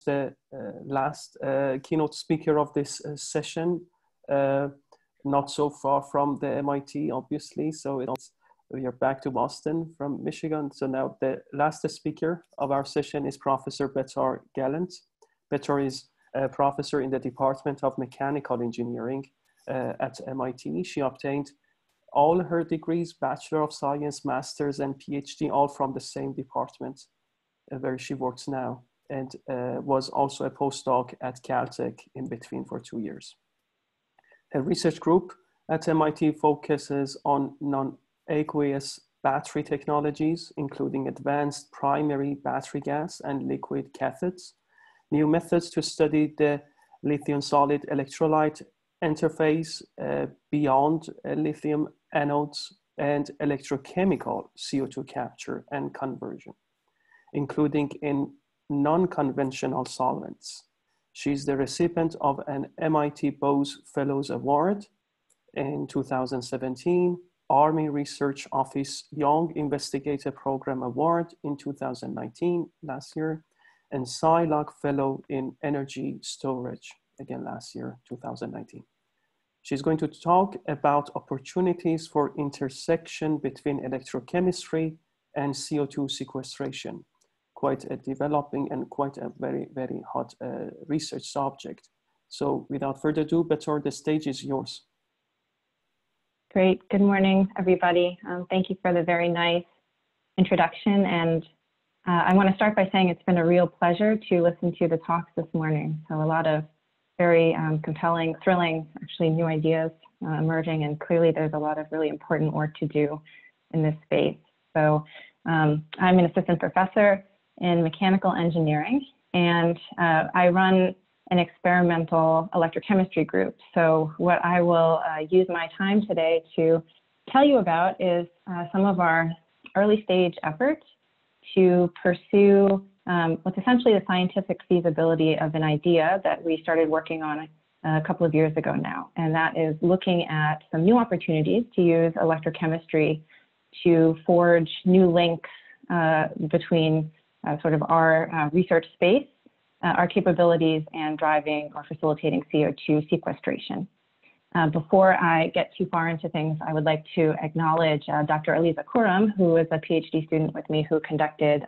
the last keynote speaker of this session, not so far from the MIT, obviously. So we are back to Boston from Michigan. So now the last speaker of our session is Professor Betar-Gallant. Betar is a professor in the Department of Mechanical Engineering at MIT. She obtained all her degrees, Bachelor of Science, Master's, and PhD, all from the same department where she works now, and was also a postdoc at Caltech in between for 2 years. Her research group at MIT focuses on non-aqueous battery technologies, including advanced primary battery gas and liquid cathodes, new methods to study the lithium solid electrolyte interface beyond lithium anodes, and electrochemical CO2 capture and conversion, including in non-conventional solvents. She's the recipient of an MIT Bose Fellows Award in 2017, Army Research Office Young Investigator Program Award in 2019, last year, and SciLog Fellow in Energy Storage, again last year, 2019. She's going to talk about opportunities for intersection between electrochemistry and CO2 sequestration. Quite a developing and quite a very, very hot research subject. So without further ado, Betar, the stage is yours. Great. Good morning, everybody. Thank you for the very nice introduction. And I want to start by saying it's been a real pleasure to listen to the talks this morning. So a lot of very compelling, thrilling, actually new ideas emerging, and clearly there's a lot of really important work to do in this space. So I'm an assistant professor in mechanical engineering, and I run an experimental electrochemistry group. So what I will use my time today to tell you about is some of our early stage efforts to pursue what's essentially the scientific feasibility of an idea that we started working on a couple of years ago now. And that is looking at some new opportunities to use electrochemistry to forge new links between sort of our research space, our capabilities, and driving or facilitating CO2 sequestration. Before I get too far into things, I would like to acknowledge Dr. Aliza Khurram, who is a PhD student with me who conducted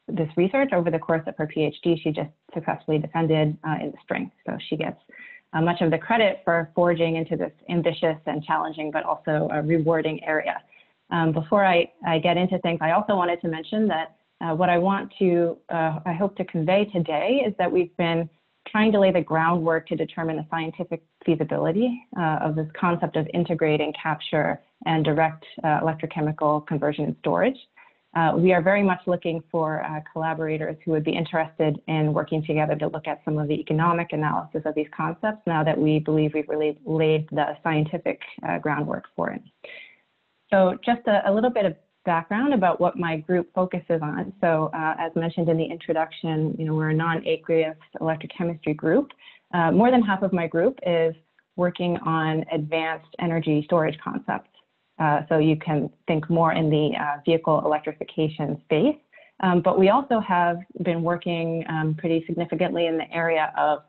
this research over the course of her PhD. She just successfully defended in the spring. So she gets much of the credit for forging into this ambitious and challenging, but also a rewarding area. Before I get into things, I also wanted to mention that what I hope to convey today is that we've been trying to lay the groundwork to determine the scientific feasibility of this concept of integrating capture and direct electrochemical conversion and storage. We are very much looking for collaborators who would be interested in working together to look at some of the economic analysis of these concepts now that we believe we've really laid the scientific groundwork for it. So just a little bit of background about what my group focuses on. So as mentioned in the introduction, we're a non-aqueous electrochemistry group. More than half of my group is working on advanced energy storage concepts. So you can think more in the vehicle electrification space. But we also have been working pretty significantly in the area of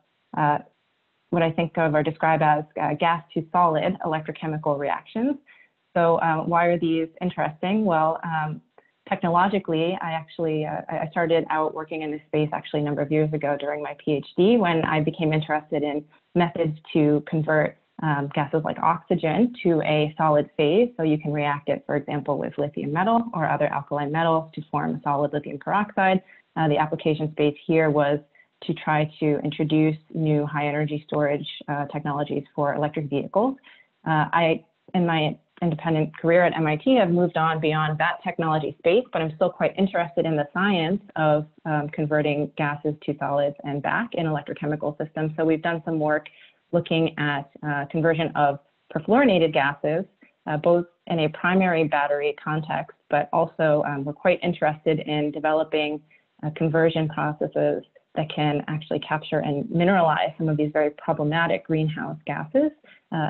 what I think of or describe as gas to solid electrochemical reactions. So why are these interesting? Well, technologically, I started out working in this space actually a number of years ago during my PhD when I became interested in methods to convert gases like oxygen to a solid phase. So you can react it, for example, with lithium metal or other alkali metals to form a solid lithium peroxide. The application space here was to try to introduce new high energy storage technologies for electric vehicles. In my independent career at MIT, have moved on beyond that technology space, but I'm still quite interested in the science of converting gases to solids and back in electrochemical systems. So we've done some work looking at conversion of perfluorinated gases, both in a primary battery context, but also we're quite interested in developing conversion processes that can actually capture and mineralize some of these very problematic greenhouse gases,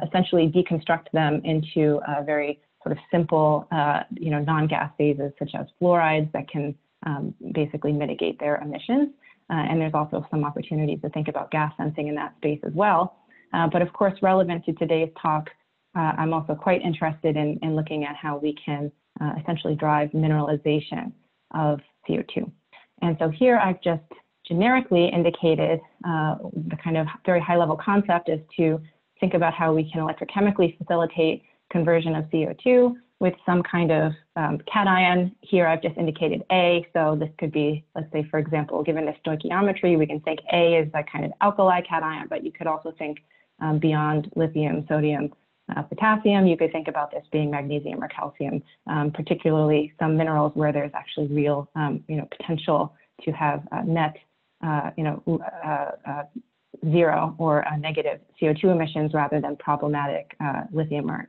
essentially deconstruct them into very sort of simple, non-gas phases such as fluorides that can basically mitigate their emissions. and there's also some opportunities to think about gas sensing in that space as well. But of course, relevant to today's talk, I'm also quite interested in looking at how we can essentially drive mineralization of CO2. And so here I've just generically indicated the kind of very high-level concept is to think about how we can electrochemically facilitate conversion of CO2 with some kind of cation. Here I've just indicated A, so this could be, let's say, for example, given the stoichiometry, we can think A is a kind of alkali cation, but you could also think beyond lithium, sodium, potassium, you could think about this being magnesium or calcium, particularly some minerals where there's actually real, potential to have net, zero or negative CO2 emissions rather than problematic lithium or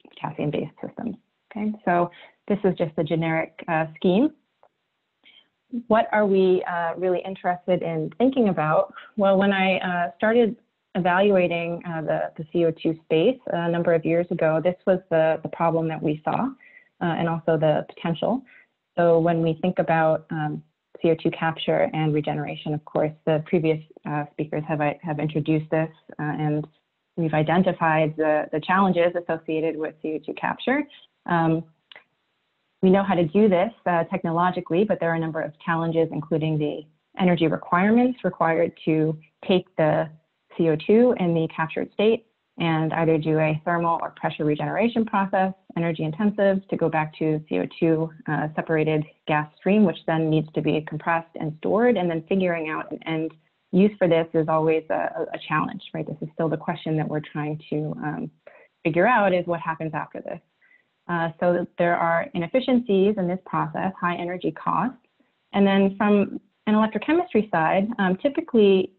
potassium-based systems. Okay, so this is just a generic scheme. What are we really interested in thinking about? Well, when I started evaluating the CO2 space a number of years ago, this was the problem that we saw and also the potential. So when we think about CO2 capture and regeneration, of course, the previous speakers have introduced this and we've identified the challenges associated with CO2 capture. We know how to do this technologically, but there are a number of challenges, including the energy requirements required to take the CO2 in the captured state and either do a thermal or pressure regeneration process, energy intensive, to go back to CO2 separated gas stream, which then needs to be compressed and stored, and then figuring out an end use for this is always a challenge, right? This is still the question that we're trying to figure out is what happens after this. So there are inefficiencies in this process, high energy costs. And then from an electrochemistry side, typically,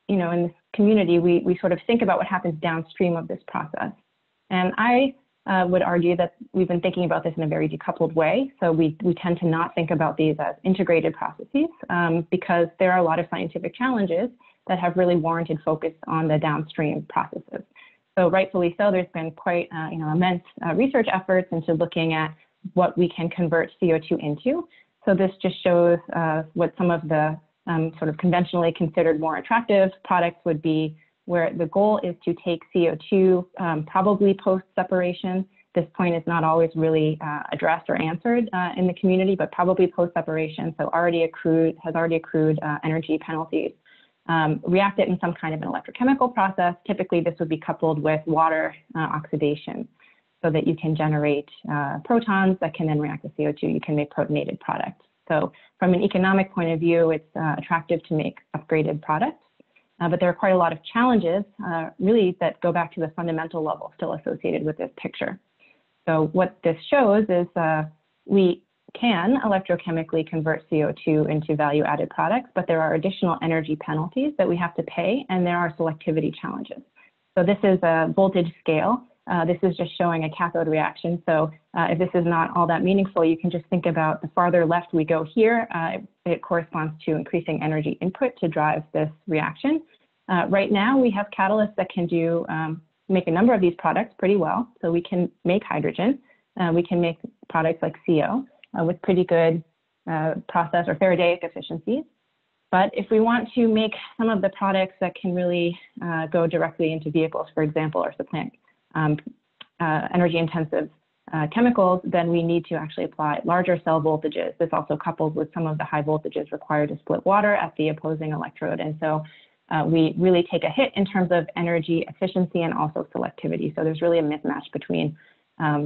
in this community, we sort of think about what happens downstream of this process. And I would argue that we've been thinking about this in a very decoupled way. So we tend to not think about these as integrated processes because there are a lot of scientific challenges that have really warranted focus on the downstream processes. So rightfully so, there's been quite immense research efforts into looking at what we can convert CO2 into. So this just shows what some of the sort of conventionally considered more attractive products would be, where the goal is to take CO2 probably post-separation. This point is not always really addressed or answered in the community, but probably post-separation, so has already accrued energy penalties. React it in some kind of an electrochemical process. Typically, this would be coupled with water oxidation so that you can generate protons that can then react with CO2. You can make protonated products. So from an economic point of view, it's attractive to make upgraded products. But there are quite a lot of challenges, really, that go back to the fundamental level still associated with this picture. So what this shows is we can electrochemically convert CO2 into value-added products, but there are additional energy penalties that we have to pay, and there are selectivity challenges. So this is a voltage scale. This is just showing a cathode reaction. So if this is not all that meaningful, you can just think about the farther left we go here, it corresponds to increasing energy input to drive this reaction. Right now, we have catalysts that can make a number of these products pretty well. So we can make hydrogen. We can make products like CO with pretty good process or Faradaic efficiencies. But if we want to make some of the products that can really go directly into vehicles, for example, or supplant energy intensive chemicals, then we need to actually apply larger cell voltages. This also couples with some of the high voltages required to split water at the opposing electrode. And so we really take a hit in terms of energy efficiency and also selectivity. So there's really a mismatch between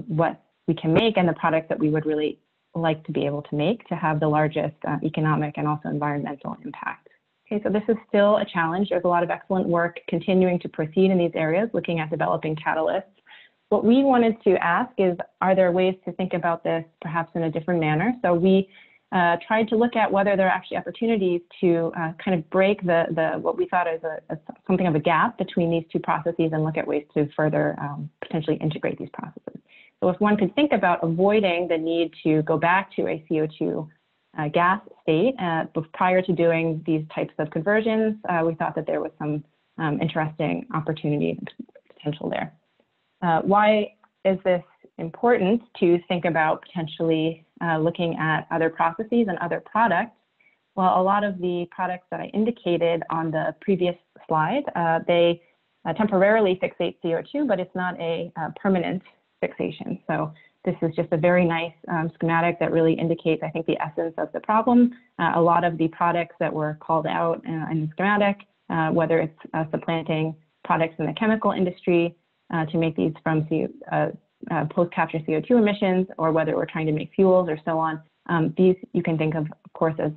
what we can make and the products that we would really like to be able to make to have the largest economic and also environmental impact. Okay, so this is still a challenge. There's a lot of excellent work continuing to proceed in these areas, looking at developing catalysts. What we wanted to ask is, are there ways to think about this perhaps in a different manner? So we tried to look at whether there are actually opportunities to kind of break what we thought is something of a gap between these two processes and look at ways to further potentially integrate these processes. So if one could think about avoiding the need to go back to a CO2 gas state prior to doing these types of conversions, we thought that there was some interesting opportunity and potential there. Why is this important to think about potentially looking at other processes and other products? Well, a lot of the products that I indicated on the previous slide, they temporarily fixate CO2, but it's not a permanent fixation. So this is just a very nice schematic that really indicates, I think, the essence of the problem. A lot of the products that were called out in the schematic, whether it's supplanting products in the chemical industry to make these from post-capture CO2 emissions, or whether we're trying to make fuels or so on. These you can think of course, as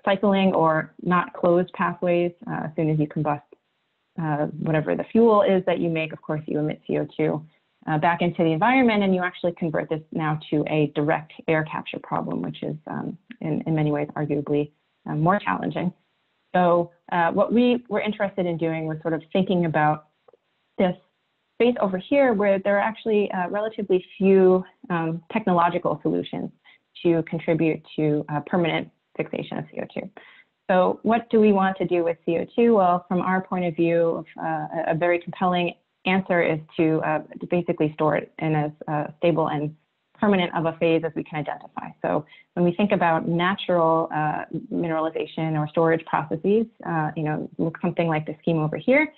cycling or not closed pathways. As soon as you combust whatever the fuel is that you make, of course, you emit CO2 back into the environment, and you actually convert this now to a direct air capture problem, which is in many ways arguably more challenging. So what we were interested in doing was sort of thinking about this space over here where there are actually relatively few technological solutions to contribute to permanent fixation of CO2. So what do we want to do with CO2? Well, from our point of view, a very compelling answer is to basically store it in as stable and permanent of a phase as we can identify. So when we think about natural mineralization or storage processes, look something like the scheme over here,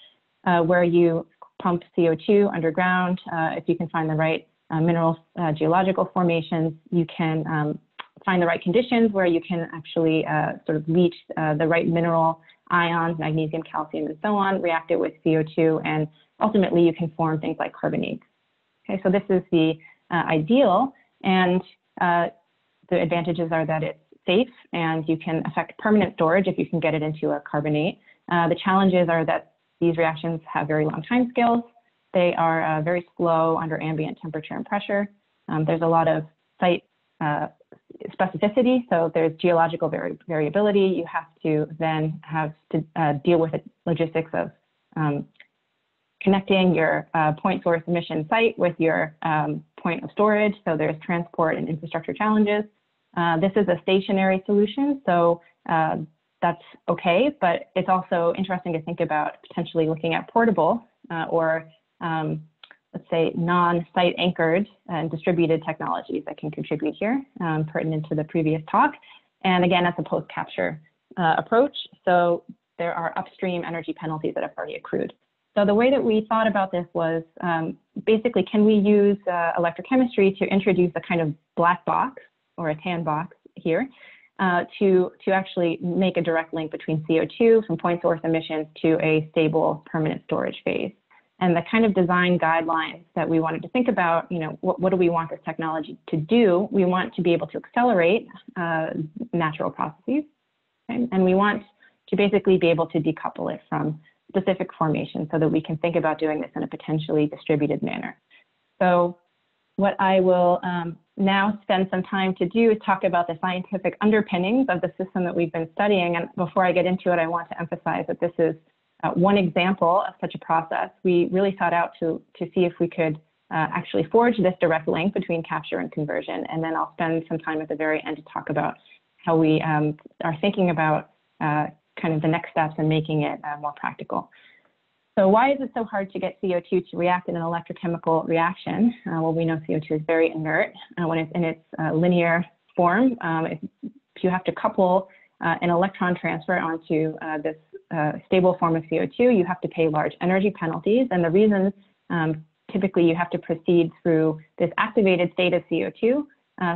where you pump CO2 underground. If you can find the right mineral geological formations, you can find the right conditions where you can actually sort of leach the right mineral ions, magnesium, calcium, and so on, react it with CO2, and ultimately you can form things like carbonates. Okay, so this is the ideal, and the advantages are that it's safe and you can affect permanent storage if you can get it into a carbonate. The challenges are that these reactions have very long time scales. They are very slow under ambient temperature and pressure. There's a lot of site specificity, so there's geological variability. You have to then have to deal with the logistics of connecting your point source emission site with your point of storage, so there's transport and infrastructure challenges. This is a stationary solution, so that's okay, but it's also interesting to think about potentially looking at portable or let's say non-site anchored and distributed technologies that can contribute here, pertinent to the previous talk. And again, that's a post-capture approach. So there are upstream energy penalties that have already accrued. So the way that we thought about this was basically, can we use electrochemistry to introduce a kind of black box or a tan box here to actually make a direct link between CO2 from point source emissions to a stable permanent storage phase. And the kind of design guidelines that we wanted to think about, what do we want this technology to do? We want to be able to accelerate natural processes, okay? And we want to basically be able to decouple it from specific formations so that we can think about doing this in a potentially distributed manner. So what I will now spend some time to do is talk about the scientific underpinnings of the system that we've been studying. And before I get into it, I want to emphasize that this is one example of such a process. We really sought out to see if we could actually forge this direct link between capture and conversion. And then I'll spend some time at the very end to talk about how we are thinking about kind of the next steps and making it more practical. So why is it so hard to get CO2 to react in an electrochemical reaction? Well, we know CO2 is very inert when it's in its linear form. If you have to couple an electron transfer onto this stable form of CO2, you have to pay large energy penalties. And the reason typically you have to proceed through this activated state of CO2.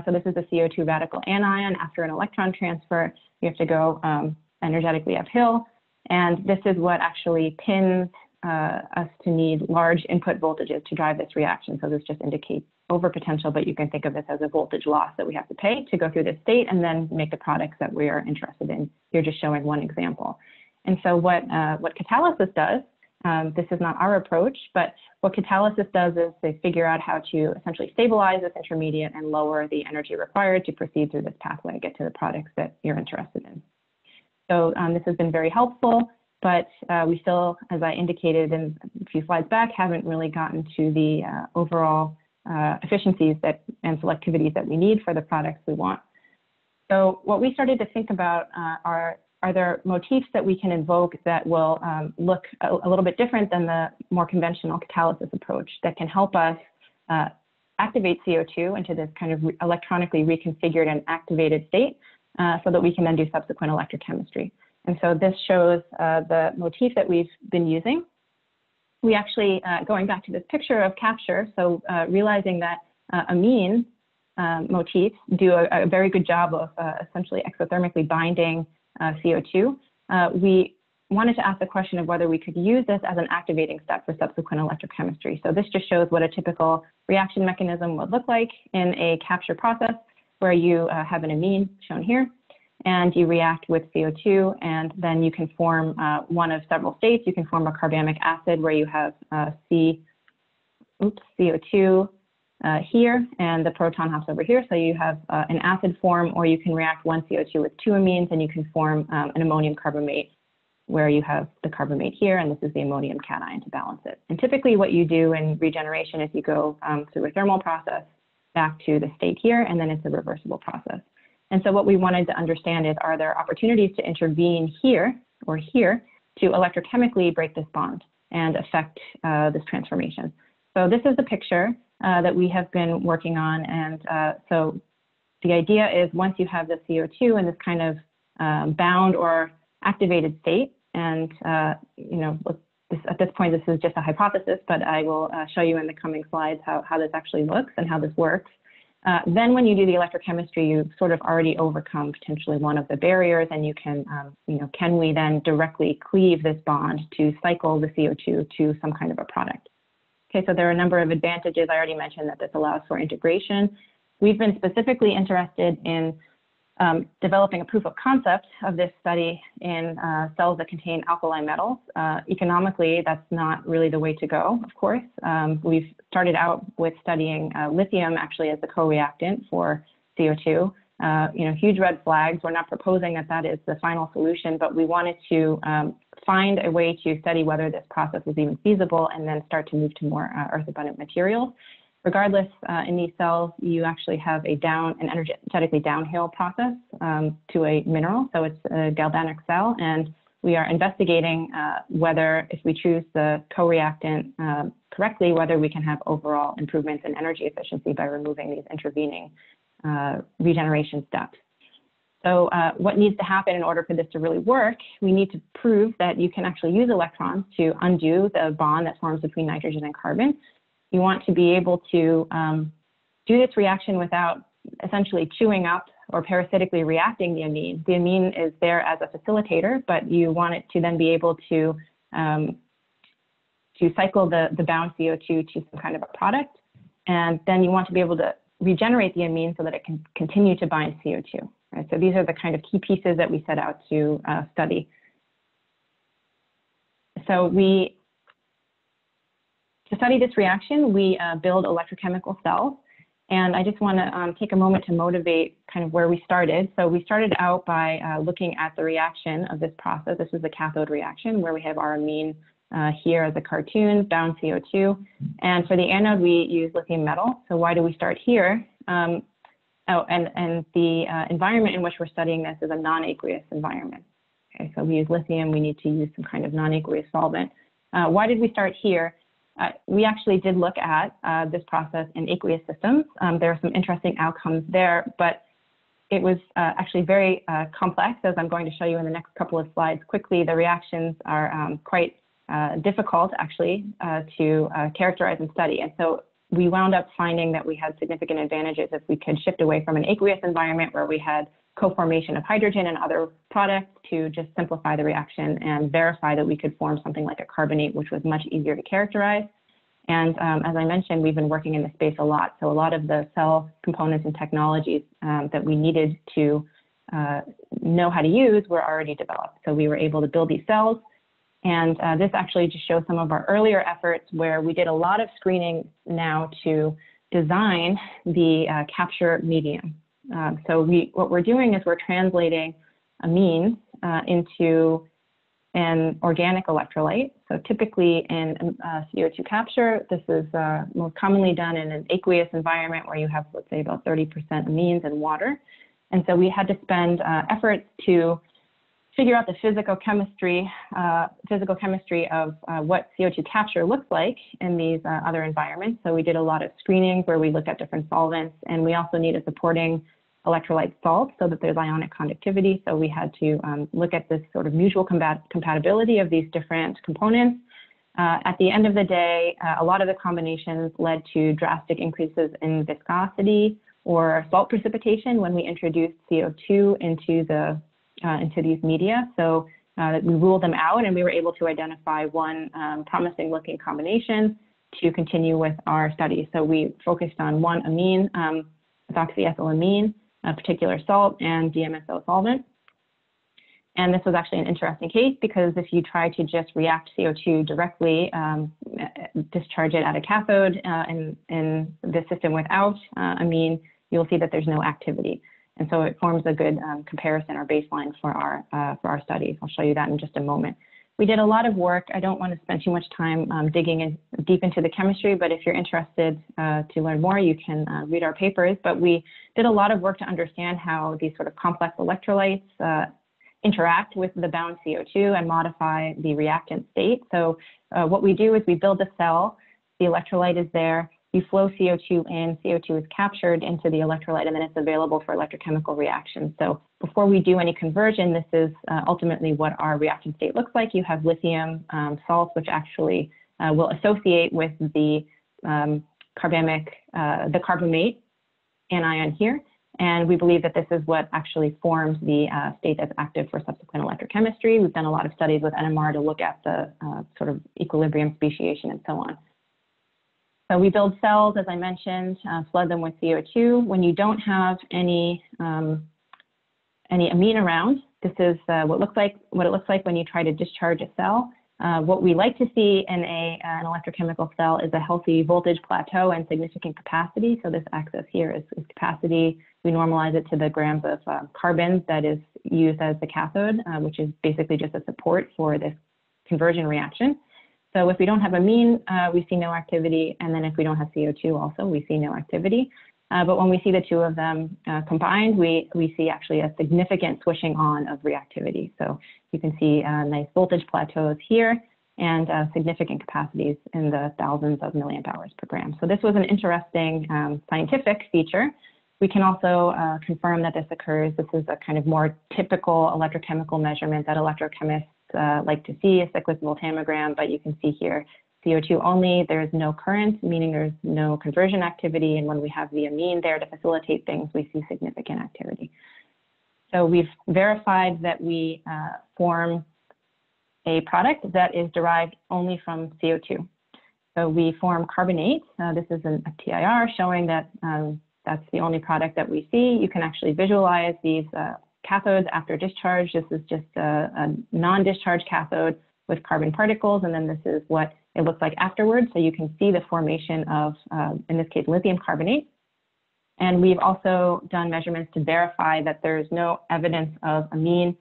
So this is a CO2 radical anion. After an electron transfer, you have to go energetically uphill. And this is what actually pins us to need large input voltages to drive this reaction. So this just indicates overpotential, but you can think of this as a voltage loss that we have to pay to go through this state and then make the products that we are interested in. Here just showing one example. And so what catalysis does, this is not our approach, but what catalysis does is they figure out how to essentially stabilize this intermediate and lower the energy required to proceed through this pathway and get to the products that you're interested in. So this has been very helpful, but we still, as I indicated in a few slides back, haven't really gotten to the overall efficiencies and selectivities that we need for the products we want. So what we started to think about are there motifs that we can invoke that will look a little bit different than the more conventional catalysis approach that can help us activate CO2 into this kind of electronically reconfigured and activated state so that we can then do subsequent electrochemistry. And so this shows the motif that we've been using. We actually, going back to this picture of capture, so realizing that amine motifs do a very good job of essentially exothermically binding CO2, we wanted to ask the question of whether we could use this as an activating step for subsequent electrochemistry. So this just shows what a typical reaction mechanism would look like in a capture process where you have an amine shown here, and you react with CO2, and then you can form one of several states. You can form a carbamic acid where you have CO2 here, and the proton hops over here. So you have an acid form, or you can react one CO2 with two amines, and you can form an ammonium carbamate where you have the carbamate here, and this is the ammonium cation to balance it. And typically what you do in regeneration is you go through a thermal process back to the state here, and then it's a reversible process. And so what we wanted to understand is, are there opportunities to intervene here or here to electrochemically break this bond and affect this transformation? So this is the picture that we have been working on. And so the idea is, once you have the CO2 in this kind of bound or activated state, and you know, at this point, this is just a hypothesis, but I will show you in the coming slides how this actually looks and how this works. Then when you do the electrochemistry, you've sort of already overcome potentially one of the barriers, and you can, you know, can we then directly cleave this bond to cycle the CO2 to some kind of a product? Okay, so there are a number of advantages. I already mentioned that this allows for integration. We've been specifically interested in developing a proof of concept of this study in cells that contain alkali metals. Economically, that's not really the way to go, of course. We've started out with studying lithium actually as the co-reactant for CO2. You know, huge red flags. We're not proposing that that is the final solution, but we wanted to find a way to study whether this process was even feasible, and then start to move to more earth-abundant materials. Regardless, in these cells, you actually have an energetically downhill process to a mineral. So it's a galvanic cell, and we are investigating whether, if we choose the co-reactant correctly, whether we can have overall improvements in energy efficiency by removing these intervening regeneration steps. So what needs to happen in order for this to really work? We need to prove that you can actually use electrons to undo the bond that forms between nitrogen and carbon. You want to be able to do this reaction without essentially chewing up or parasitically reacting the amine. The amine is there as a facilitator, but you want it to then be able to cycle the bound CO2 to some kind of a product. And then you want to be able to regenerate the amine so that it can continue to bind CO2. Right? So these are the kind of key pieces that we set out to study. So to study this reaction, we build electrochemical cells. And I just want to take a moment to motivate kind of where we started. So we started out by looking at the reaction of this process. This is the cathode reaction, where we have our amine here as a cartoon, bound CO2. And for the anode, we use lithium metal. So why do we start here? And the environment in which we're studying this is a non-aqueous environment. Okay, so we use lithium. We need to use some kind of non-aqueous solvent. Why did we start here? We actually did look at this process in aqueous systems. There are some interesting outcomes there, but it was actually very complex, as I'm going to show you in the next couple of slides quickly. The reactions are quite difficult, actually, to characterize and study. And so we wound up finding that we had significant advantages if we could shift away from an aqueous environment where we had co-formation of hydrogen and other products to just simplify the reaction and verify that we could form something like a carbonate, which was much easier to characterize. And as I mentioned, we've been working in this space a lot. So a lot of the cell components and technologies that we needed to know how to use were already developed. So we were able to build these cells. And this actually just shows some of our earlier efforts where we did a lot of screening now to design the capture medium. So what we're doing is we're translating amines into an organic electrolyte. So typically in CO2 capture, this is most commonly done in an aqueous environment where you have, let's say, about 30% amines and water. And so we had to spend efforts to figure out the physical chemistry of what CO2 capture looks like in these other environments. So we did a lot of screenings where we looked at different solvents, and we also needed supporting electrolyte salts so that there's ionic conductivity. So we had to look at this sort of mutual compatibility of these different components. At the end of the day, a lot of the combinations led to drastic increases in viscosity or salt precipitation when we introduced CO2 into these media. So we ruled them out, and we were able to identify one promising looking combination to continue with our study. So we focused on one amine, ethoxyethylamine, a particular salt, and DMSO solvent. And this was actually an interesting case because if you try to just react CO2 directly, discharge it at a cathode in the system without amine, you'll see that there's no activity. And so it forms a good comparison or baseline for our study. I'll show you that in just a moment. We did a lot of work. I don't want to spend too much time digging in deep into the chemistry, but if you're interested to learn more, you can read our papers. But we did a lot of work to understand how these sort of complex electrolytes interact with the bound CO2 and modify the reactant state. So what we do is we build a cell, the electrolyte is there, you flow CO2 in, CO2 is captured into the electrolyte, and then it's available for electrochemical reactions. So before we do any conversion, this is ultimately what our reactant state looks like. You have lithium salts, which actually will associate with the carbamate anion here. And we believe that this is what actually forms the state that's active for subsequent electrochemistry. We've done a lot of studies with NMR to look at the sort of equilibrium speciation and so on. So we build cells, as I mentioned, flood them with CO2. When you don't have any amine around, this is what it looks like when you try to discharge a cell. What we like to see in an electrochemical cell is a healthy voltage plateau and significant capacity. So this axis here is capacity. We normalize it to the grams of carbon that is used as the cathode, which is basically just a support for this conversion reaction. So if we don't have amine, we see no activity. And then if we don't have CO2 also, we see no activity. But when we see the two of them combined, we see actually a significant switching on of reactivity. So you can see nice voltage plateaus here and significant capacities in the thousands of milliamp hours per gram. So this was an interesting scientific feature. We can also confirm that this occurs. This is a kind of more typical electrochemical measurement that electrochemists like to see, a cyclic voltammogram, but you can see here CO2 only, there's no current, meaning there's no conversion activity, and when we have the amine there to facilitate things, we see significant activity. So we've verified that we form a product that is derived only from CO2. So we form carbonate. This is a TIR showing that that's the only product that we see. You can actually visualize these cathodes after discharge. This is just a non-discharge cathode with carbon particles, and then this is what it looks like afterwards. So you can see the formation of, in this case, lithium carbonate. And we've also done measurements to verify that there's no evidence of amine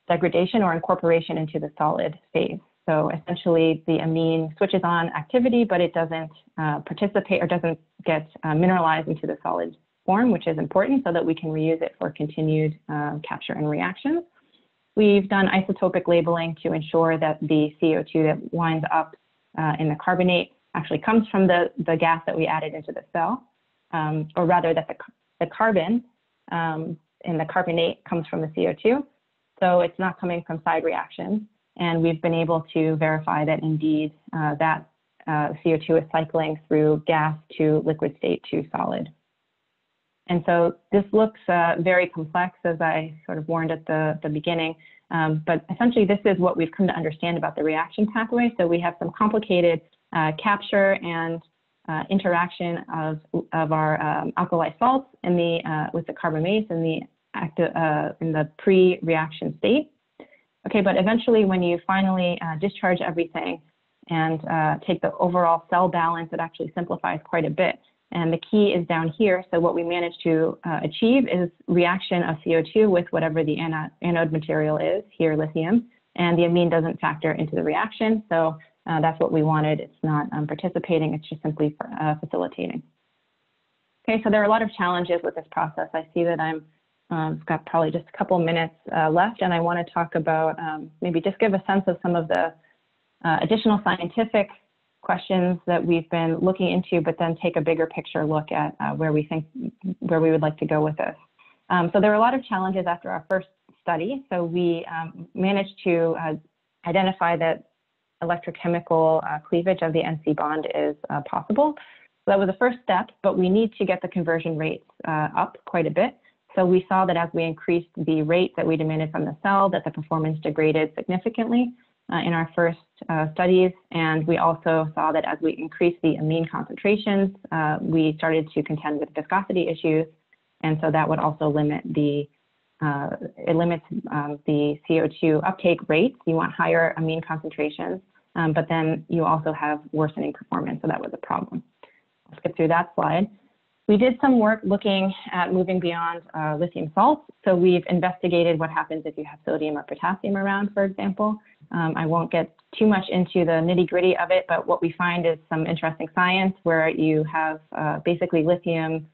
degradation or incorporation into the solid phase. So essentially, the amine switches on activity, but it doesn't participate or doesn't get mineralized into the solid form, which is important so that we can reuse it for continued capture and reactions. We've done isotopic labeling to ensure that the CO2 that winds up in the carbonate actually comes from the gas that we added into the cell, or rather that the carbon in the carbonate comes from the CO2. So it's not coming from side reactions. And we've been able to verify that indeed that CO2 is cycling through gas to liquid state to solid. And so this looks very complex, as I sort of warned at the beginning, but essentially this is what we've come to understand about the reaction pathway. So we have some complicated capture and interaction of our alkali salts in with the carbamates in the pre-reaction state. Okay, but eventually when you finally discharge everything and take the overall cell balance, it actually simplifies quite a bit. And the key is down here. So what we managed to achieve is reaction of CO2 with whatever the anode material is, here lithium, and the amine doesn't factor into the reaction. So that's what we wanted. It's not participating, it's just simply facilitating. Okay, so there are a lot of challenges with this process. I see that I've got probably just a couple minutes left, and I want to talk about maybe just give a sense of some of the additional scientific questions that we've been looking into, but then take a bigger picture look at where we would like to go with this. So there were a lot of challenges after our first study. So we managed to identify that electrochemical cleavage of the NC bond is possible. So that was the first step, but we need to get the conversion rates up quite a bit. So we saw that as we increased the rate that we demanded from the cell, that the performance degraded significantly in our first studies. And we also saw that as we increased the amine concentrations, we started to contend with viscosity issues. And so that would also limit the the CO2 uptake rates. You want higher amine concentrations, but then you also have worsening performance. So that was a problem. I'll skip through that slide. We did some work looking at moving beyond lithium salts. So we've investigated what happens if you have sodium or potassium around, for example. I won't get too much into the nitty-gritty of it, but what we find is some interesting science where you have basically lithium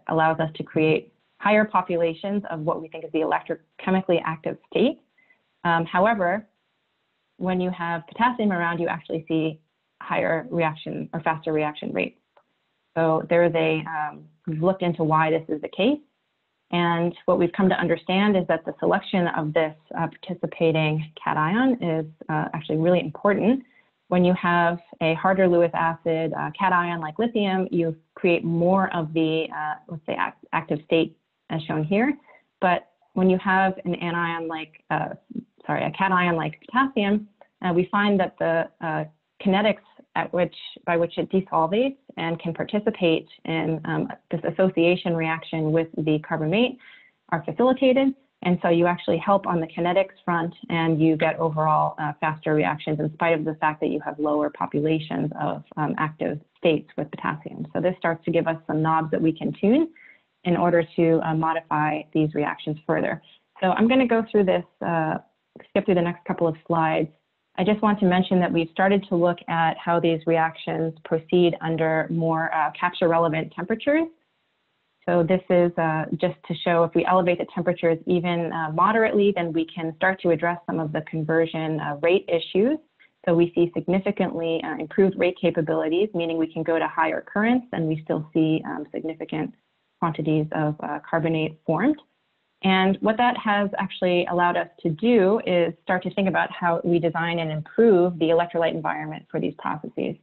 allows us to create higher populations of what we think is the electrochemically active state. However, when you have potassium around, you actually see higher reaction or faster reaction rates. So there is we've looked into why this is the case. And what we've come to understand is that the selection of this participating cation is actually really important. When you have a harder Lewis acid cation like lithium, you create more of the, let's say, active state as shown here. But when you have an anion like, a cation like potassium, we find that the kinetics by which it desolvates and can participate in this association reaction with the carbamate are facilitated. And so you actually help on the kinetics front and you get overall faster reactions in spite of the fact that you have lower populations of active states with potassium. So this starts to give us some knobs that we can tune in order to modify these reactions further. So I'm going to go through this, skip through the next couple of slides. I just want to mention that we've started to look at how these reactions proceed under more capture relevant temperatures. So this is just to show if we elevate the temperatures even moderately, then we can start to address some of the conversion rate issues. So we see significantly improved rate capabilities, meaning we can go to higher currents and we still see significant quantities of carbonate formed. And what that has actually allowed us to do is start to think about how we design and improve the electrolyte environment for these processes.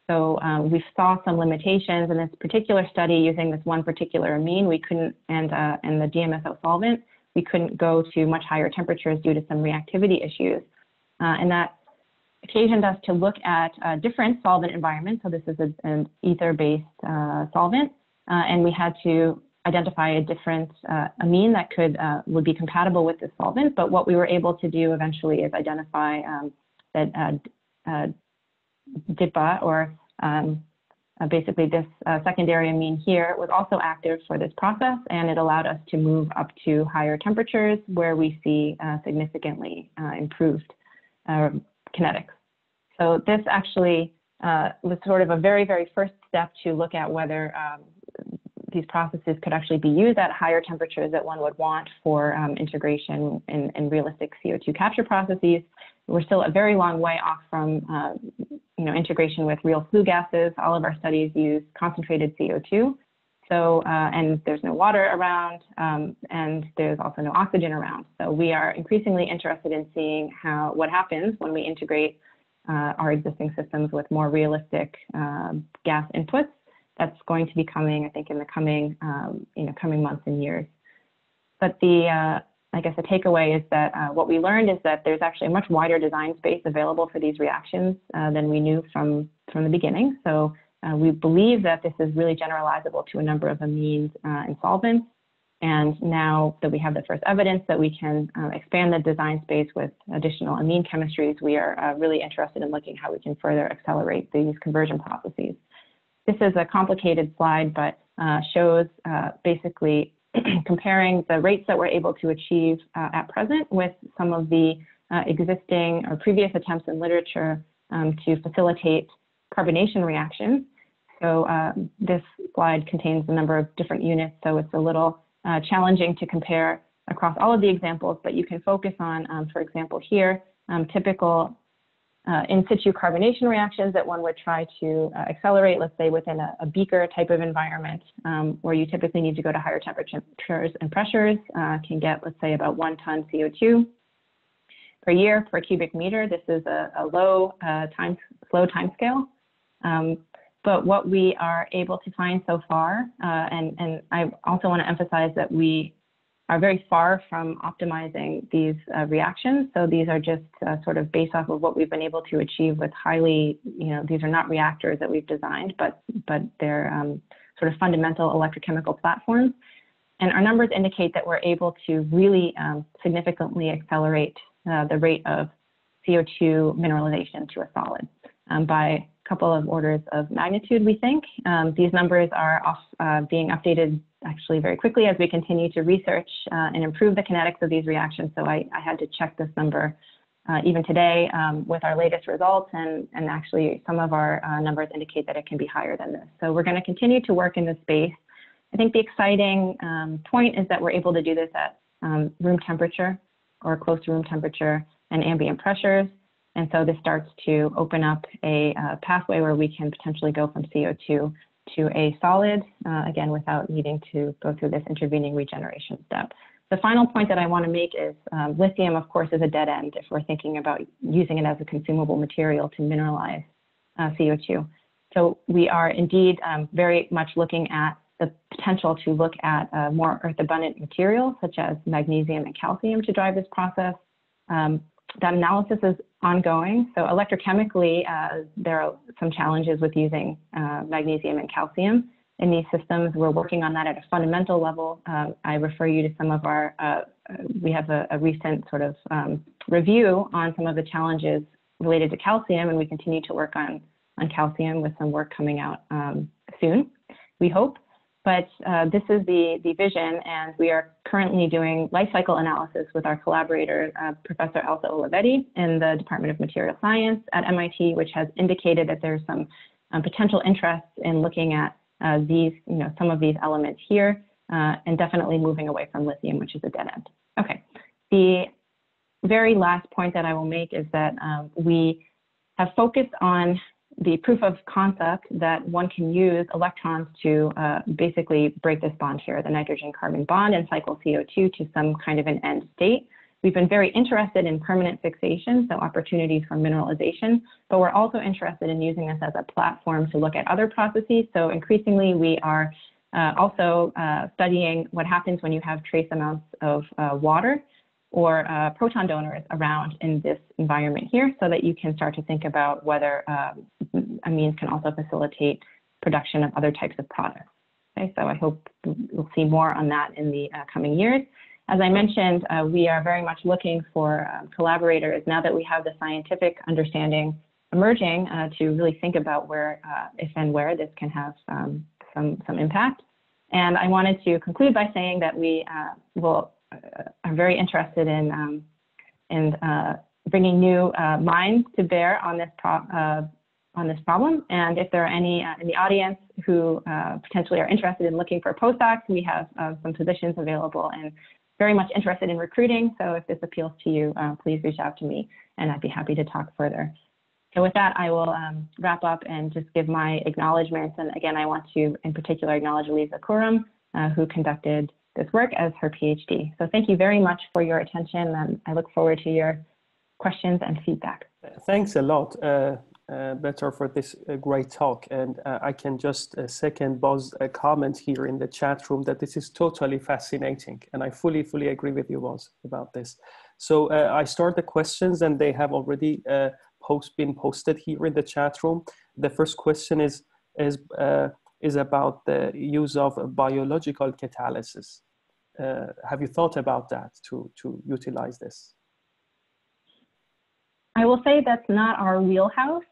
So we saw some limitations in this particular study using this one particular amine. We couldn't, and the DMSO solvent, we couldn't go to much higher temperatures due to some reactivity issues. And that occasioned us to look at different solvent environments. So this is an ether-based solvent, and we had to identify a different amine that would be compatible with this solvent. But what we were able to do eventually is identify that DIPA, or basically this secondary amine here, was also active for this process, and it allowed us to move up to higher temperatures where we see significantly improved kinetics. So this actually was sort of a very, very first step to look at whether these processes could actually be used at higher temperatures that one would want for integration in realistic CO2 capture processes. We're still a very long way off from integration with real flue gases. All of our studies use concentrated CO2. So, and there's no water around, and there's also no oxygen around. So we are increasingly interested in seeing what happens when we integrate our existing systems with more realistic gas inputs. That's going to be coming, I think, in the coming months and years. But I guess the takeaway is that what we learned is that there's actually a much wider design space available for these reactions than we knew from the beginning. So we believe that this is really generalizable to a number of amines and solvents. And now that we have the first evidence that we can expand the design space with additional amine chemistries, we are really interested in looking how we can further accelerate these conversion processes. This is a complicated slide, but shows basically comparing the rates that we're able to achieve at present with some of the existing or previous attempts in literature to facilitate carbonation reactions. So this slide contains a number of different units, so it's a little challenging to compare across all of the examples, but you can focus on, for example, here, typical in situ carbonation reactions that one would try to accelerate, let's say within a beaker type of environment, where you typically need to go to higher temperatures and pressures, can get, let's say, about 1 ton CO2 per year per cubic meter. This is a slow time scale. But what we are able to find so far, and I also want to emphasize that we are very far from optimizing these reactions. So these are just sort of based off of what we've been able to achieve with highly, these are not reactors that we've designed, but they're sort of fundamental electrochemical platforms. And our numbers indicate that we're able to really significantly accelerate the rate of CO2 mineralization to a solid by a couple of orders of magnitude, we think. These numbers are being updated actually very quickly as we continue to research and improve the kinetics of these reactions. So I had to check this number even today with our latest results, and actually some of our numbers indicate that it can be higher than this. So we're going to continue to work in this space. I think the exciting point is that we're able to do this at room temperature or close to room temperature and ambient pressures. And so this starts to open up a pathway where we can potentially go from CO2 to a solid, again, without needing to go through this intervening regeneration step. The final point that I want to make is lithium, of course, is a dead end if we're thinking about using it as a consumable material to mineralize CO2. So we are indeed very much looking at the potential to look at more earth-abundant materials such as magnesium and calcium to drive this process. That analysis is ongoing. So electrochemically, there are some challenges with using magnesium and calcium in these systems. We're working on that at a fundamental level. I refer you to some of our, we have a recent sort of review on some of the challenges related to calcium, and we continue to work on calcium with some work coming out soon, we hope. But this is the vision, and we are currently doing life cycle analysis with our collaborator, Professor Elsa Olivetti in the Department of Material Science at MIT, which has indicated that there's some potential interest in looking at these, some of these elements here, and definitely moving away from lithium, which is a dead end. Okay, the very last point that I will make is that we have focused on the proof of concept that one can use electrons to basically break this bond here, the nitrogen-carbon bond, and cycle CO2 to some kind of an end state. We've been very interested in permanent fixation, so opportunities for mineralization, but we're also interested in using this as a platform to look at other processes. So increasingly, we are also studying what happens when you have trace amounts of water or proton donors around in this environment here, so that you can start to think about whether amines can also facilitate production of other types of products. Okay, so I hope we'll see more on that in the coming years. As I mentioned, we are very much looking for collaborators now that we have the scientific understanding emerging to really think about where, if and where this can have some impact. And I wanted to conclude by saying that we are very interested in bringing new minds to bear on this problem. And if there are any in the audience who potentially are interested in looking for postdocs, we have some positions available and very much interested in recruiting. So if this appeals to you, please reach out to me and I'd be happy to talk further. So with that, I will wrap up and just give my acknowledgments. And again, I want to in particular acknowledge Lisa Kurum, who conducted this work as her PhD. So thank you very much for your attention, and I look forward to your questions and feedback. Thanks a lot, Betar, for this great talk. And I can just second Boz's comment here in the chat room that this is totally fascinating. And I fully agree with you, Boz, about this. So I start the questions, and they have already been posted here in the chat room. The first question is about the use of biological catalysis. Have you thought about that to utilize this? I will say that's not our wheelhouse.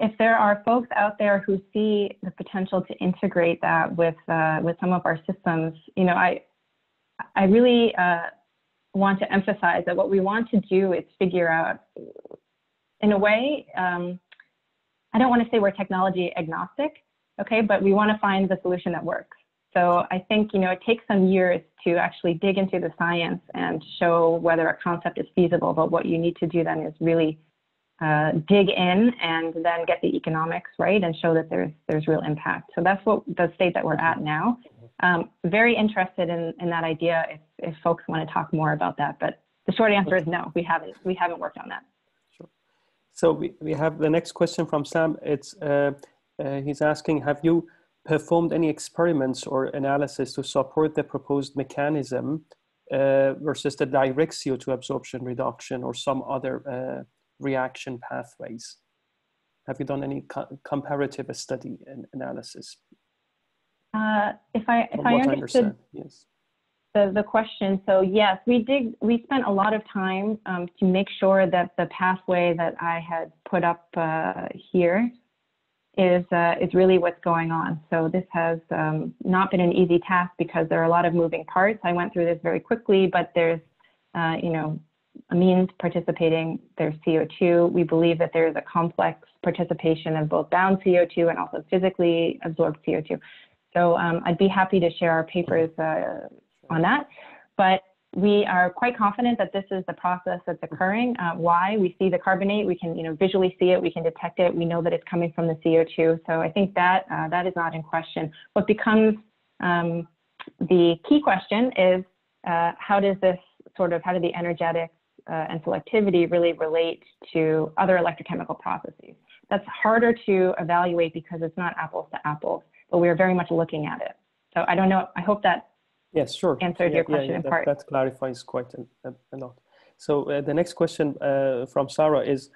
If there are folks out there who see the potential to integrate that with some of our systems, I really want to emphasize that what we want to do is figure out, in a way, I don't want to say we're technology agnostic, okay, but we want to find the solution that works. So I think, it takes some years to actually dig into the science and show whether a concept is feasible, but what you need to do then is really dig in and then get the economics right and show that there's real impact. So that's what the state that we're at now. Very interested in that idea if folks want to talk more about that, but the short answer is no, we haven't worked on that. Sure. So we have the next question from Sam. It's he's asking, have you performed any experiments or analysis to support the proposed mechanism versus the direct CO2 absorption reduction or some other reaction pathways? Have you done any comparative study and analysis? If I understood yes. the question, so yes, we spent a lot of time to make sure that the pathway that I had put up here is really what's going on. So this has not been an easy task because there are a lot of moving parts. I went through this very quickly, but there's, you know, amines participating, there's CO2. We believe that there's a complex participation of both bound CO2 and also physically absorbed CO2. So I'd be happy to share our papers on that, but we are quite confident that this is the process that's occurring. Why? We see the carbonate, we can, you know, visually see it, we can detect it, we know that it's coming from the CO2. So I think that that is not in question. What becomes the key question is how do the energetics and selectivity really relate to other electrochemical processes? That's harder to evaluate because it's not apples to apples, but we are very much looking at it. So I don't know, I hope that yes, sure. answered your question in part. That clarifies quite a lot. So the next question from Sarah is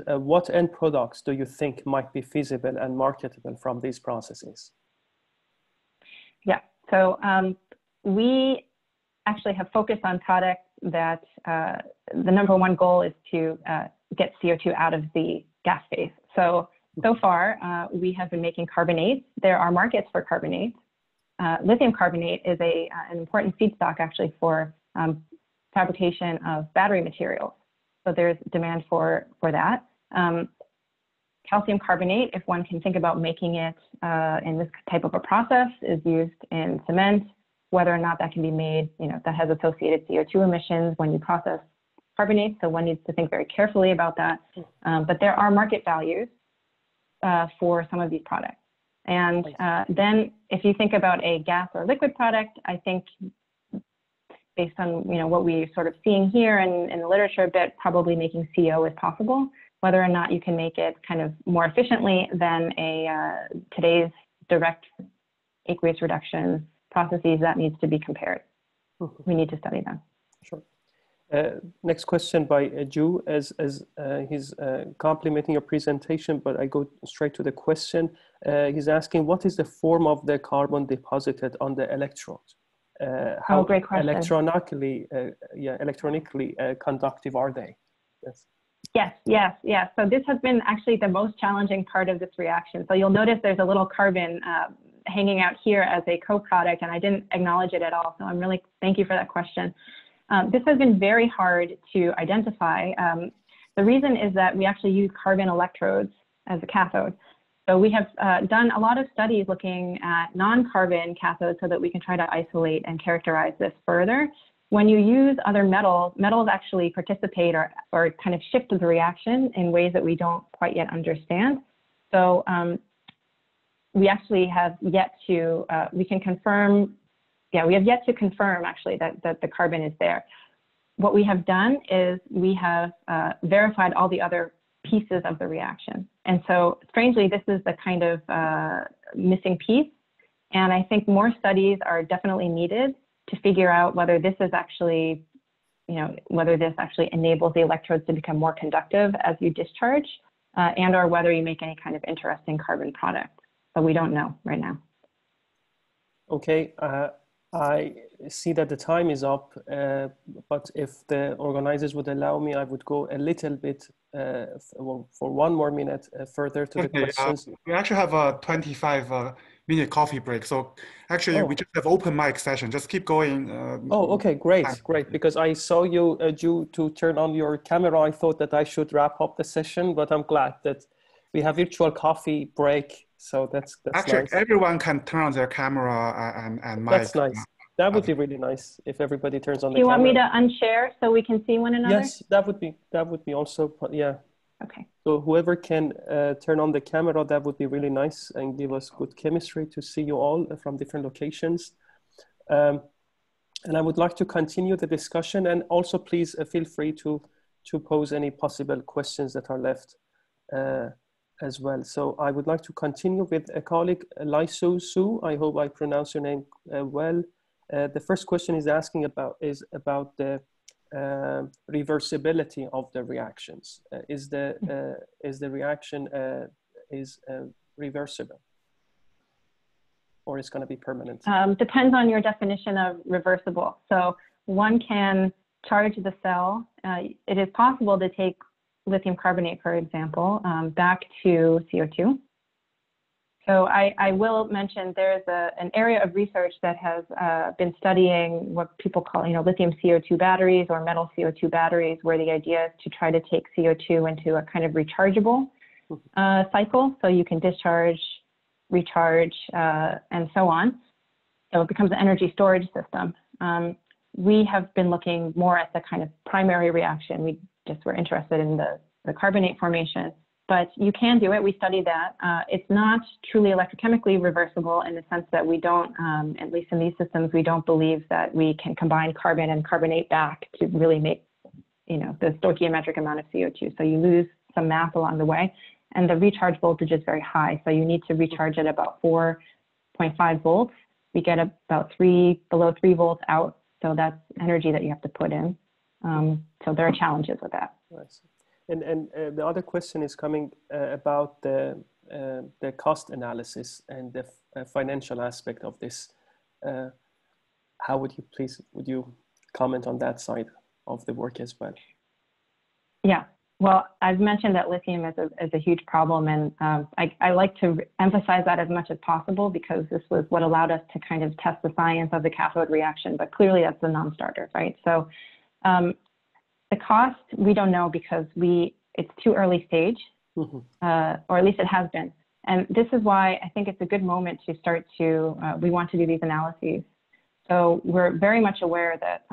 what end products do you think might be feasible and marketable from these processes? Yeah, so we actually have focused on products that the number one goal is to get CO2 out of the gas phase. So far, we have been making carbonates. There are markets for carbonates. Lithium carbonate is an important feedstock actually for fabrication of battery materials. So there's demand for that. Calcium carbonate, if one can think about making it in this type of a process, is used in cement. Whether or not that can be made, you know, that has associated CO2 emissions when you process carbonate. So one needs to think very carefully about that. But there are market values for some of these products. And then if you think about a gas or liquid product, I think based on, you know, what we're sort of seeing here in the literature a bit, probably making CO is possible. Whether or not you can make it kind of more efficiently than today's direct aqueous reduction processes, that needs to be compared. We need to study them. Sure. Next question by Ju, as he's complimenting your presentation, but I go straight to the question. He's asking, what is the form of the carbon deposited on the electrode? How great question. Electronically conductive are they? Yes. So this has been actually the most challenging part of this reaction. So you'll notice there's a little carbon hanging out here as a co-product, and I didn't acknowledge it at all. So thank you for that question. This has been very hard to identify. The reason is that we actually use carbon electrodes as a cathode. So we have done a lot of studies looking at non-carbon cathodes so that we can try to isolate and characterize this further. When you use other metals actually participate or kind of shift the reaction in ways that we don't quite yet understand. So we actually have yet to, we have yet to confirm actually that the carbon is there. What we have done is we have verified all the other pieces of the reaction. And so strangely, this is the kind of missing piece. And I think more studies are definitely needed to figure out whether this is actually, you know, whether this actually enables the electrodes to become more conductive as you discharge, and or whether you make any kind of interesting carbon product. But we don't know right now. Okay. I see that the time is up, but if the organizers would allow me, I would go a little bit for one more minute further to the questions. We actually have a 25-minute coffee break. So actually, we just have open mic session. Just keep going. Okay, great. Because I saw you due to turn on your camera. I thought that I should wrap up the session, but I'm glad that we have virtual coffee break. So that's actually nice. Everyone can turn on their camera and mic. That's nice. That would be really nice if everybody turns on the camera. Do you want me to unshare so we can see one another? Yes, that would be also, yeah. Okay. So whoever can turn on the camera, that would be really nice and give us good chemistry to see you all from different locations. And I would like to continue the discussion, and also please feel free to pose any possible questions that are left as well. So I would like to continue with a colleague, Laisu Su. I hope I pronounce your name well. The first question is asking about the reversibility of the reactions. Is the reaction reversible, or it's going to be permanent? Depends on your definition of reversible. So one can charge the cell. It is possible to take lithium carbonate, for example, back to CO2. So I will mention there's an area of research that has been studying what people call, lithium CO2 batteries or metal CO2 batteries, where the idea is to try to take CO2 into a kind of rechargeable cycle. So you can discharge, recharge, and so on. So it becomes an energy storage system. We have been looking more at the kind of primary reaction. We just were interested in the carbonate formation. But you can do it. We studied that. It's not truly electrochemically reversible in the sense that we don't, at least in these systems, we don't believe that we can combine carbon and carbonate back to really make, the stoichiometric amount of CO2. So you lose some mass along the way, and the recharge voltage is very high. So you need to recharge at about 4.5 volts. We get about below 3 volts out. So that's energy that you have to put in. So there are challenges with that. Nice. And the other question is coming about the cost analysis and the financial aspect of this. How would you comment on that side of the work as well? Yeah, well, I've mentioned that lithium is a huge problem, and I like to emphasize that as much as possible, because this was what allowed us to kind of test the science of the cathode reaction, but clearly that's the non-starter, right? So the cost, we don't know, because it's too early stage, or at least it has been. And this is why I think it's a good moment to start we want to do these analyses. So we're very much aware that,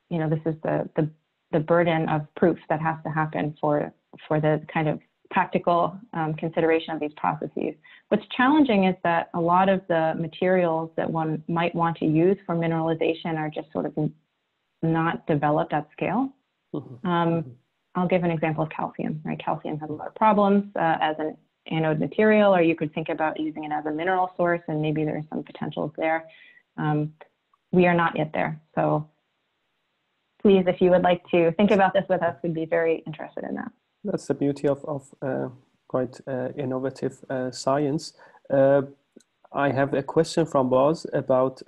this is the burden of proof that has to happen for the kind of practical consideration of these processes. What's challenging is that a lot of the materials that one might want to use for mineralization are just sort of not developed at scale. I'll give an example of calcium, right? Calcium has a lot of problems as an anode material, or you could think about using it as a mineral source, and maybe there's some potentials there. We are not yet there. So please, if you would like to think about this with us, we'd be very interested in that. That's the beauty of quite innovative science. I have a question from Boz about,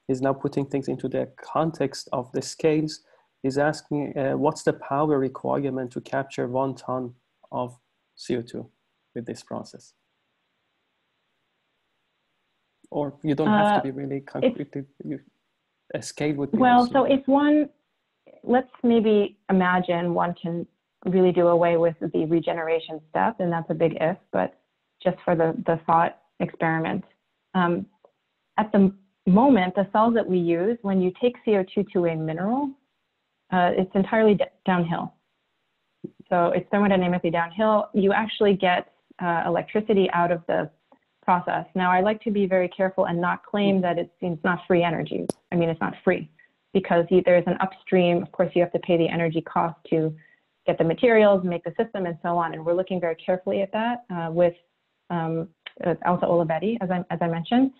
he's now putting things into the context of the scales. He's asking, what's the power requirement to capture 1 ton of CO2 with this process? Or you don't have to be really concrete. A scale would be well, so if let's maybe imagine one can really do away with the regeneration step, and that's a big if, but just for the thought experiment. At the moment, the cells that we use, when you take CO2 to a mineral, it's entirely downhill. So it's thermodynamically downhill. You actually get electricity out of the process. Now, I like to be very careful and not claim that it's not free energy. I mean, it's not free, because there's an upstream. Of course, you have to pay the energy cost to get the materials, make the system, and so on. And we're looking very carefully at that with Elsa Olivetti, as I mentioned.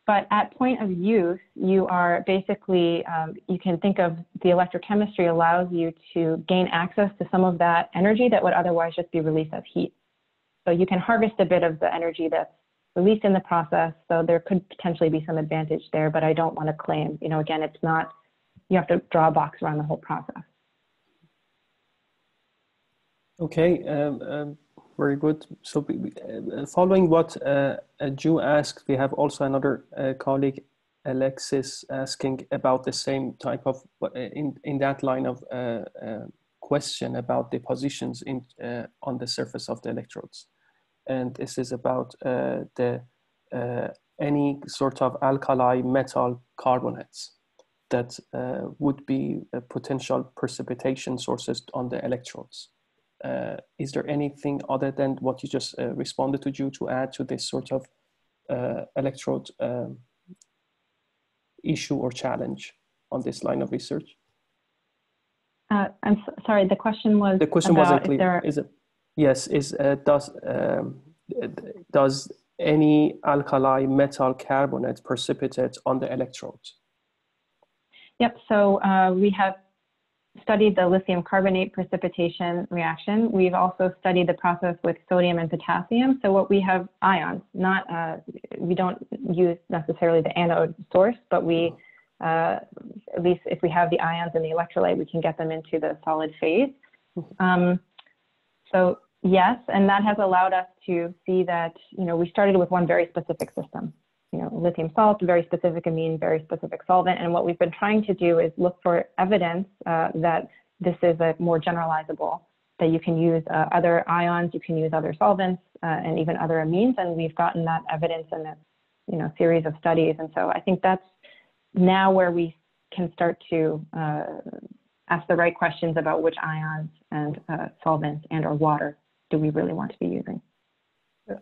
But at point of use, you are basically, you can think of the electrochemistry allows you to gain access to some of that energy that would otherwise just be released as heat. So you can harvest a bit of the energy that's released in the process. So there could potentially be some advantage there, but I don't want to claim, again, it's not, you have to draw a box around the whole process. Okay, very good. So following what Ju asked, we have also another colleague, Alexis, asking about the same type of, in that line of question about the positions on the surface of the electrodes. And this is about any sort of alkali metal carbonates that would be potential precipitation sources on the electrodes. is there anything other than what you just responded to add to this sort of electrode issue or challenge on this line of research? Sorry, the question was. The question wasn't clear. Is it? Yes. Does any alkali metal carbonate precipitate on the electrodes? Yep. So we have studied the lithium carbonate precipitation reaction. We've also studied the process with sodium and potassium. So what we have ions, we don't use necessarily the anode source, but we, at least if we have the ions in the electrolyte, we can get them into the solid phase. So yes, and that has allowed us to see that, we started with one very specific system, lithium salt, very specific amine, very specific solvent. And what we've been trying to do is look for evidence that this is a more generalizable, that you can use other ions, you can use other solvents, and even other amines. And we've gotten that evidence in a series of studies. And so I think that's now where we can start to ask the right questions about which ions and solvents and or water do we really want to be using.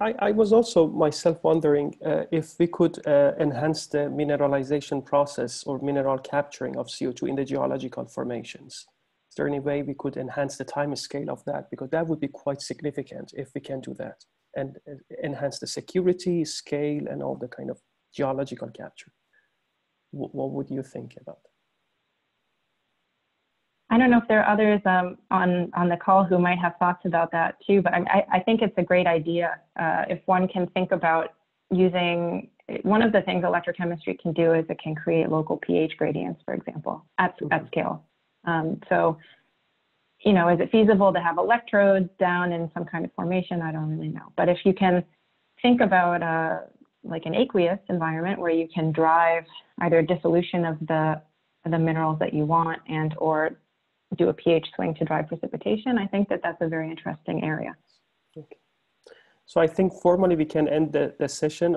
I was also myself wondering if we could enhance the mineralization process or mineral capturing of CO2 in the geological formations. Is there any way we could enhance the time scale of that? Because that would be quite significant if we can do that and enhance the security, scale, and all the kind of geological capture. What would you think about that? I don't know if there are others on the call who might have thoughts about that too, but I think it's a great idea. If one can think about using, one of the things electrochemistry can do is it can create local pH gradients, for example, at scale. So, is it feasible to have electrodes down in some kind of formation? I don't really know. But if you can think about like an aqueous environment where you can drive either dissolution of the minerals that you want and or do a pH swing to drive precipitation, I think that that's a very interesting area. Okay. So I think formally we can end the session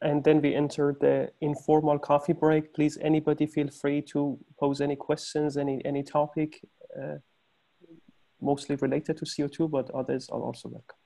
and then we enter the informal coffee break. Please, anybody feel free to pose any questions, any topic, mostly related to CO2, but others are also welcome.